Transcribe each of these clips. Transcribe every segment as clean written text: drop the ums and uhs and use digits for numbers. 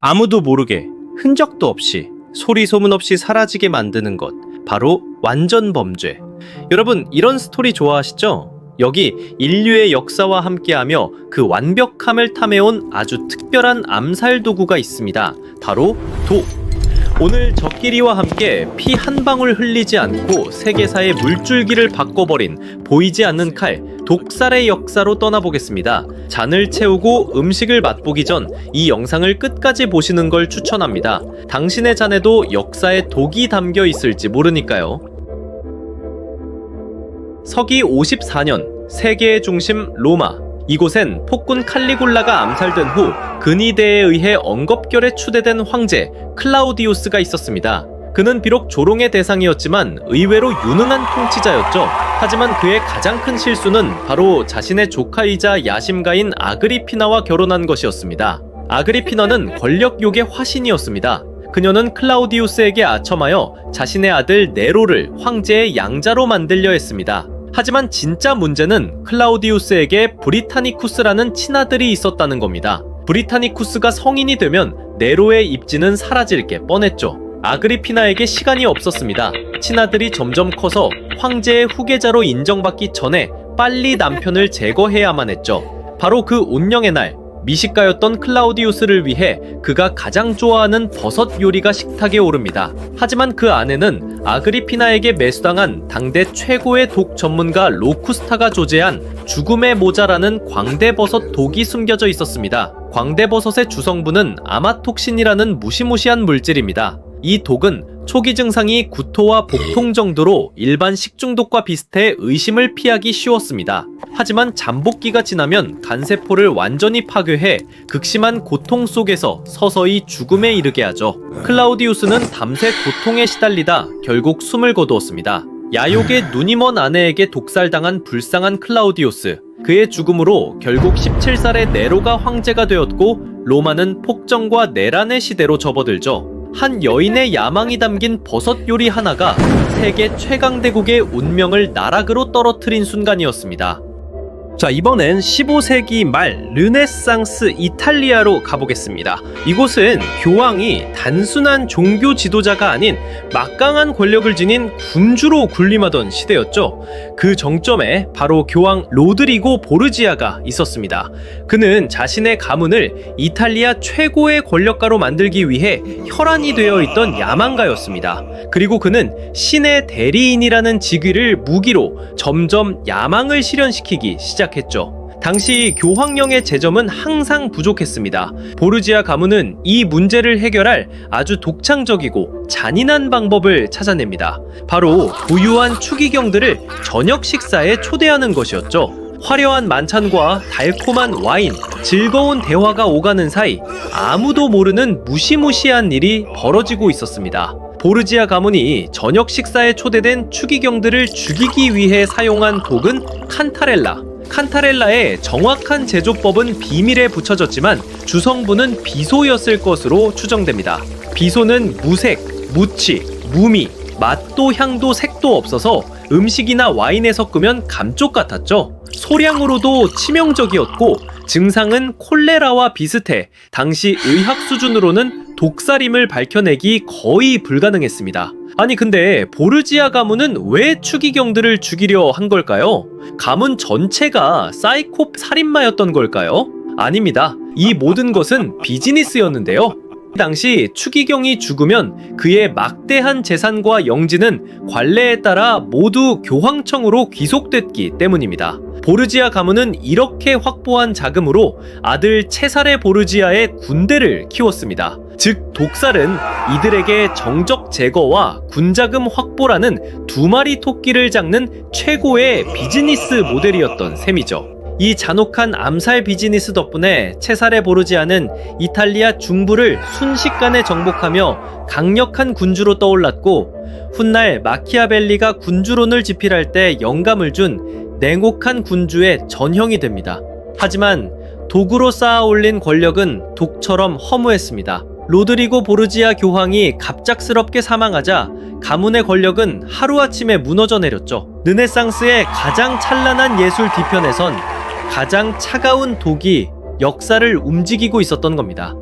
아무도 모르게 흔적도 없이 소리 소문 없이 사라지게 만드는 것, 바로 완전 범죄. 여러분, 이런 스토리 좋아하시죠? 여기 인류의 역사와 함께하며 그 완벽함을 탐해온 아주 특별한 암살 도구가 있습니다. 바로 독. 오늘 저끼리와 함께 피 한 방울 흘리지 않고 세계사의 물줄기를 바꿔버린 보이지 않는 칼, 독살의 역사로 떠나보겠습니다. 잔을 채우고 음식을 맛보기 전 이 영상을 끝까지 보시는 걸 추천합니다. 당신의 잔에도 역사의 독이 담겨 있을지 모르니까요. 서기 54년, 세계의 중심 로마. 이곳엔 폭군 칼리굴라가 암살된 후 근위대에 의해 엉겁결에 추대된 황제 클라우디우스가 있었습니다. 그는 비록 조롱의 대상이었지만 의외로 유능한 통치자였죠. 하지만 그의 가장 큰 실수는 바로 자신의 조카이자 야심가인 아그리피나와 결혼한 것이었습니다. 아그리피나는 권력욕의 화신이었습니다. 그녀는 클라우디우스에게 아첨하여 자신의 아들 네로를 황제의 양자로 만들려 했습니다. 하지만 진짜 문제는 클라우디우스에게 브리타니쿠스라는 친아들이 있었다는 겁니다. 브리타니쿠스가 성인이 되면 네로의 입지는 사라질 게 뻔했죠. 아그리피나에게 시간이 없었습니다. 친아들이 점점 커서 황제의 후계자로 인정받기 전에 빨리 남편을 제거해야만 했죠. 바로 그 운명의 날, 미식가였던 클라우디우스를 위해 그가 가장 좋아하는 버섯 요리가 식탁에 오릅니다. 하지만 그 안에는 아그리피나에게 매수당한 당대 최고의 독 전문가 로쿠스타가 조제한 죽음의 모자라는 광대버섯 독이 숨겨져 있었습니다. 광대버섯의 주성분은 아마톡신이라는 무시무시한 물질입니다. 이 독은 초기 증상이 구토와 복통 정도로 일반 식중독과 비슷해 의심을 피하기 쉬웠습니다. 하지만 잠복기가 지나면 간세포를 완전히 파괴해 극심한 고통 속에서 서서히 죽음에 이르게 하죠. 클라우디우스는 밤새 고통에 시달리다 결국 숨을 거두었습니다. 야욕의 눈이 먼 아내에게 독살당한 불쌍한 클라우디우스. 그의 죽음으로 결국 17살의 네로가 황제가 되었고 로마는 폭정과 내란의 시대로 접어들죠. 한 여인의 야망이 담긴 버섯 요리 하나가 세계 최강대국의 운명을 나락으로 떨어뜨린 순간이었습니다. 자, 이번엔 15세기 말 르네상스 이탈리아로 가보겠습니다. 이곳은 교황이 단순한 종교 지도자가 아닌 막강한 권력을 지닌 군주로 군림하던 시대였죠. 그 정점에 바로 교황 로드리고 보르지아가 있었습니다. 그는 자신의 가문을 이탈리아 최고의 권력가로 만들기 위해 혈안이 되어 있던 야망가였습니다. 그리고 그는 신의 대리인이라는 직위를 무기로 점점 야망을 실현시키기 시작했죠. 당시 교황령의 재정은 항상 부족했습니다. 보르지아 가문은 이 문제를 해결할 아주 독창적이고 잔인한 방법을 찾아냅니다. 바로 부유한 추기경들을 저녁 식사에 초대하는 것이었죠. 화려한 만찬과 달콤한 와인, 즐거운 대화가 오가는 사이 아무도 모르는 무시무시한 일이 벌어지고 있었습니다. 보르지아 가문이 저녁 식사에 초대된 추기경들을 죽이기 위해 사용한 독은 칸타렐라. 칸타렐라의 정확한 제조법은 비밀에 붙여졌지만 주성분은 비소였을 것으로 추정됩니다. 비소는 무색, 무취, 무미, 맛도 향도 색도 없어서 음식이나 와인에 섞으면 감쪽 같았죠. 소량으로도 치명적이었고 증상은 콜레라와 비슷해 당시 의학 수준으로는 독살임을 밝혀내기 거의 불가능했습니다. 아니 근데 보르지아 가문은 왜 추기경들을 죽이려 한 걸까요? 가문 전체가 사이코 살인마였던 걸까요? 아닙니다. 이 모든 것은 비즈니스였는데요. 당시 추기경이 죽으면 그의 막대한 재산과 영지는 관례에 따라 모두 교황청으로 귀속됐기 때문입니다. 보르지아 가문은 이렇게 확보한 자금으로 아들 체사레 보르지아의 군대를 키웠습니다. 즉 독살은 이들에게 정적 제거와 군자금 확보라는 두 마리 토끼를 잡는 최고의 비즈니스 모델이었던 셈이죠. 이 잔혹한 암살 비즈니스 덕분에 체사레 보르지아는 이탈리아 중부를 순식간에 정복하며 강력한 군주로 떠올랐고 훗날 마키아벨리가 군주론을 집필할 때 영감을 준 냉혹한 군주의 전형이 됩니다. 하지만 독으로 쌓아 올린 권력은 독처럼 허무했습니다. 로드리고 보르지아 교황이 갑작스럽게 사망하자 가문의 권력은 하루아침에 무너져 내렸죠. 르네상스의 가장 찬란한 예술 뒤편에선 가장 차가운 독이 역사를 움직이고 있었던 겁니다.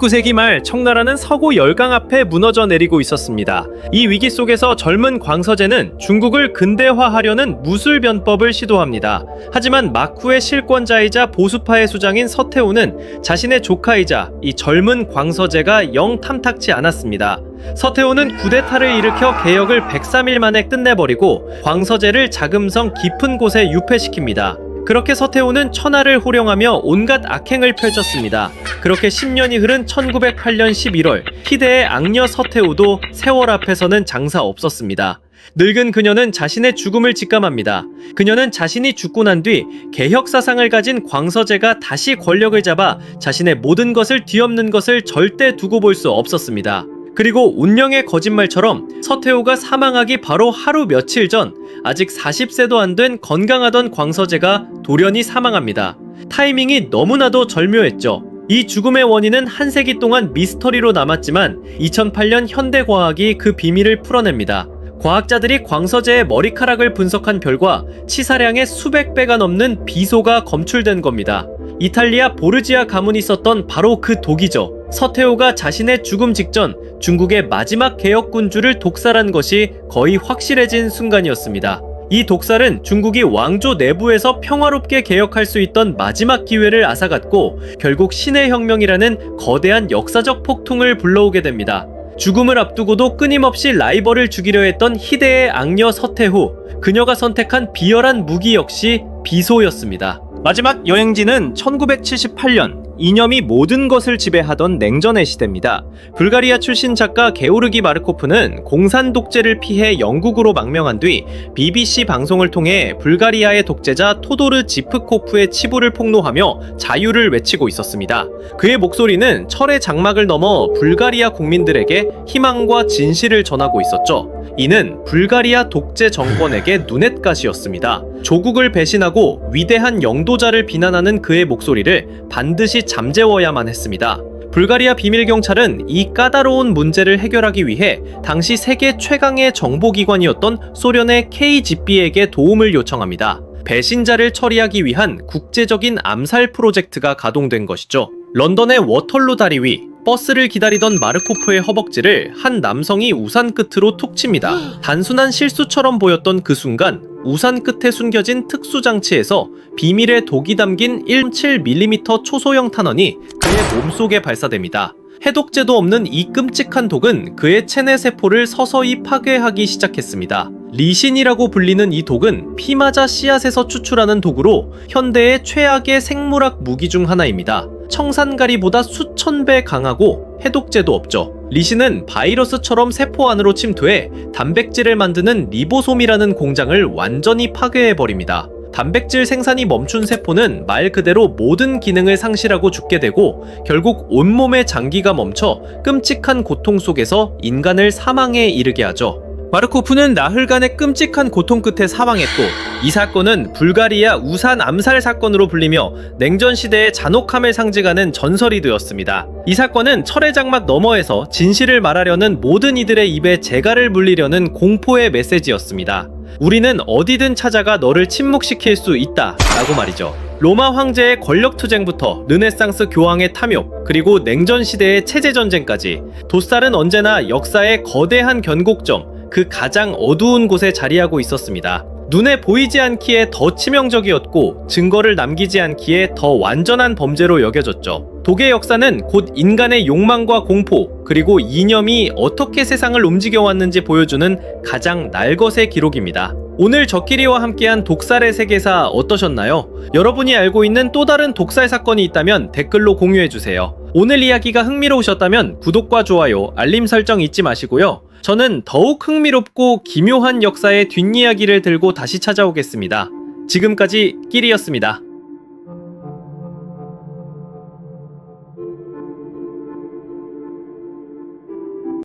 19세기 말 청나라는 서고 열강 앞에 무너져 내리고 있었습니다. 이 위기 속에서 젊은 광서제는 중국을 근대화하려는 무술변법을 시도합니다. 하지만 막후의 실권자이자 보수파의 수장인 서태후는 자신의 조카이자 이 젊은 광서제가 영 탐탁치 않았습니다. 서태후는 쿠데타를 일으켜 개혁을 103일 만에 끝내버리고 광서제를 자금성 깊은 곳에 유폐시킵니다. 그렇게 서태후는 천하를 호령하며 온갖 악행을 펼쳤습니다. 그렇게 10년이 흐른 1908년 11월 희대의 악녀 서태후도 세월 앞에서는 장사 없었습니다. 늙은 그녀는 자신의 죽음을 직감합니다. 그녀는 자신이 죽고 난 뒤 개혁 사상을 가진 광서제가 다시 권력을 잡아 자신의 모든 것을 뒤엎는 것을 절대 두고 볼 수 없었습니다. 그리고 운명의 거짓말처럼 서태후가 사망하기 바로 하루 며칠 전 아직 40세도 안 된 건강하던 광서제가 돌연히 사망합니다. 타이밍이 너무나도 절묘했죠. 이 죽음의 원인은 한 세기 동안 미스터리로 남았지만 2008년 현대과학이 그 비밀을 풀어냅니다. 과학자들이 광서제의 머리카락을 분석한 결과 치사량의 수백 배가 넘는 비소가 검출된 겁니다. 이탈리아 보르지아 가문이 썼던 바로 그 독이죠. 서태후가 자신의 죽음 직전 중국의 마지막 개혁군주를 독살한 것이 거의 확실해진 순간이었습니다. 이 독살은 중국이 왕조 내부에서 평화롭게 개혁할 수 있던 마지막 기회를 앗아갔고 결국 신의 혁명이라는 거대한 역사적 폭풍을 불러오게 됩니다. 죽음을 앞두고도 끊임없이 라이벌을 죽이려 했던 희대의 악녀 서태후, 그녀가 선택한 비열한 무기 역시 비소였습니다. 마지막 여행지는 1978년, 이념이 모든 것을 지배하던 냉전의 시대입니다. 불가리아 출신 작가 게오르기 마르코프는 공산 독재를 피해 영국으로 망명한 뒤 BBC 방송을 통해 불가리아의 독재자 토도르 지프코프의 치부를 폭로하며 자유를 외치고 있었습니다. 그의 목소리는 철의 장막을 넘어 불가리아 국민들에게 희망과 진실을 전하고 있었죠. 이는 불가리아 독재 정권에게 눈엣가시였습니다. 조국을 배신하고 위대한 영도자를 비난하는 그의 목소리를 반드시 잠재워야만 했습니다. 불가리아 비밀경찰은 이 까다로운 문제를 해결하기 위해 당시 세계 최강의 정보기관이었던 소련의 KGB에게 도움을 요청합니다. 배신자를 처리하기 위한 국제적인 암살 프로젝트가 가동된 것이죠. 런던의 워털루 다리 위 버스를 기다리던 마르코프의 허벅지를 한 남성이 우산 끝으로 툭 칩니다. 단순한 실수처럼 보였던 그 순간 우산 끝에 숨겨진 특수장치에서 비밀의 독이 담긴 1.7mm 초소형 탄원이 그의 몸속에 발사됩니다. 해독제도 없는 이 끔찍한 독은 그의 체내 세포를 서서히 파괴하기 시작했습니다. 리신이라고 불리는 이 독은 피마자 씨앗에서 추출하는 독으로 현대의 최악의 생물학 무기 중 하나입니다. 청산가리보다 수천 배 강하고 해독제도 없죠. 리신은 바이러스처럼 세포 안으로 침투해 단백질을 만드는 리보솜이라는 공장을 완전히 파괴해버립니다. 단백질 생산이 멈춘 세포는 말 그대로 모든 기능을 상실하고 죽게 되고 결국 온몸의 장기가 멈춰 끔찍한 고통 속에서 인간을 사망에 이르게 하죠. 마르코프는 나흘간의 끔찍한 고통 끝에 사망했고 이 사건은 불가리아 우산 암살 사건으로 불리며 냉전 시대의 잔혹함을 상징하는 전설이 되었습니다. 이 사건은 철의 장막 너머에서 진실을 말하려는 모든 이들의 입에 재갈을 물리려는 공포의 메시지였습니다. 우리는 어디든 찾아가 너를 침묵시킬 수 있다 라고 말이죠. 로마 황제의 권력투쟁부터 르네상스 교황의 탐욕, 그리고 냉전 시대의 체제전쟁까지 도살은 언제나 역사의 거대한 변곡점, 그 가장 어두운 곳에 자리하고 있었습니다. 눈에 보이지 않기에 더 치명적이었고 증거를 남기지 않기에 더 완전한 범죄로 여겨졌죠. 독의 역사는 곧 인간의 욕망과 공포, 그리고 이념이 어떻게 세상을 움직여왔는지 보여주는 가장 날것의 기록입니다. 오늘 저끼리와 함께한 독살의 세계사 어떠셨나요? 여러분이 알고 있는 또 다른 독살 사건이 있다면 댓글로 공유해주세요. 오늘 이야기가 흥미로우셨다면 구독과 좋아요, 알림 설정 잊지 마시고요. 저는 더욱 흥미롭고 기묘한 역사의 뒷이야기를 들고 다시 찾아오겠습니다. 지금까지 끼리였습니다.